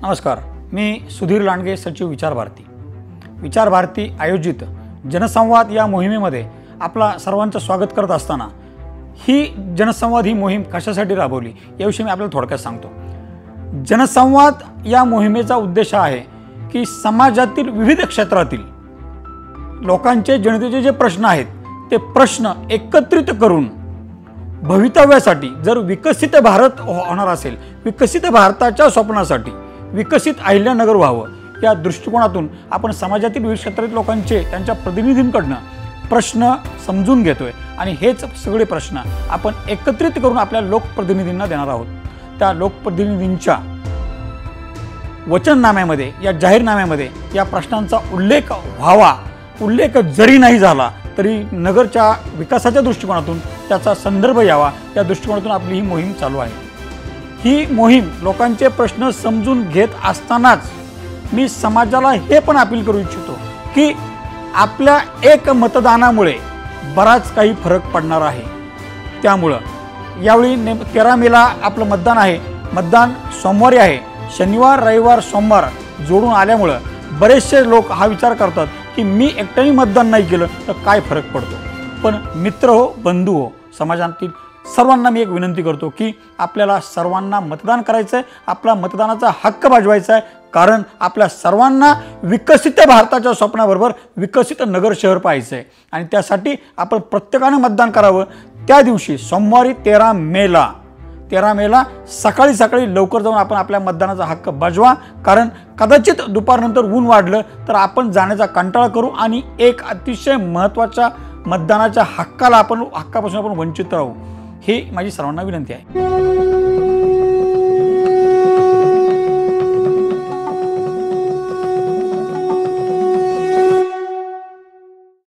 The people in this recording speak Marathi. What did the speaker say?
नमस्कार, मी सुधीर लांडगे, सचिव विचार भारती. विचार भारती आयोजित जनसंवाद या मोहिमेमध्ये आपला सर्वांचं स्वागत करत असताना ही जनसंवाद ही मोहीम कशासाठी राबवली याविषयी मी आपल्याला थोडक्यात सांगतो. जनसंवाद या मोहिमेचा उद्देश आहे की समाजातील विविध क्षेत्रातील लोकांचे जनतेचे जे प्रश्न आहेत ते प्रश्न एकत्रित करून भवितव्यासाठी, जर विकसित भारत होणार असेल, विकसित भारताच्या स्वप्नासाठी विकसित अहिल्यानगर व्हावं या दृष्टिकोनातून आपण समाजातील विविध क्षेत्रातील लोकांचे, त्यांच्या प्रतिनिधींकडनं प्रश्न समजून घेतोय आणि हेच सगळे प्रश्न आपण एकत्रित करून आपल्या लोकप्रतिनिधींना देणार आहोत. त्या लोकप्रतिनिधींच्या वचननाम्यामध्ये, या जाहीरनाम्यामध्ये या प्रश्नांचा उल्लेख व्हावा. उल्लेख जरी नाही झाला तरी नगरच्या विकासाच्या दृष्टिकोनातून त्याचा संदर्भ यावा या दृष्टिकोनातून आपली ही मोहीम चालू आहे. ही मोहीम लोकांचे प्रश्न समजून घेत असतानाच मी समाजाला हे पण अपील करू इच्छितो की आपल्या एक मतदानामुळे बराच काही फरक पडणार आहे. त्यामुळं यावेळी 13 मेला आपलं मतदान आहे. मतदान सोमवारी आहे. शनिवार, रविवार, सोमवार जोडून आल्यामुळं बरेचसे लोक हा विचार करतात की मी एकट्याने मतदान नाही केलं तर काय फरक पडतो. पण मित्र हो, बंधू हो, समाजातील सर्वांना मी एक विनंती करतो की आपल्याला सर्वांना मतदान करायचं आहे, आपला मतदानाचा हक्क बजावायचा आहे. कारण आपल्या सर्वांना विकसित भारताच्या स्वप्नाबरोबर विकसित नगर शहर पाहायचं आहे आणि त्यासाठी आपण प्रत्येकाने मतदान करावं. त्या दिवशी सोमवारी 13 मेला सकाळी लवकर जाऊन आपण आपल्या मतदानाचा हक्क बजवा. कारण कदाचित दुपारनंतर ऊन वाढलं तर आपण जाण्याचा कंटाळा करू आणि एक अतिशय महत्त्वाच्या मतदानाच्या हक्कापासून आपण वंचित राहू. ही माझी सर्वांना विनंती आहे.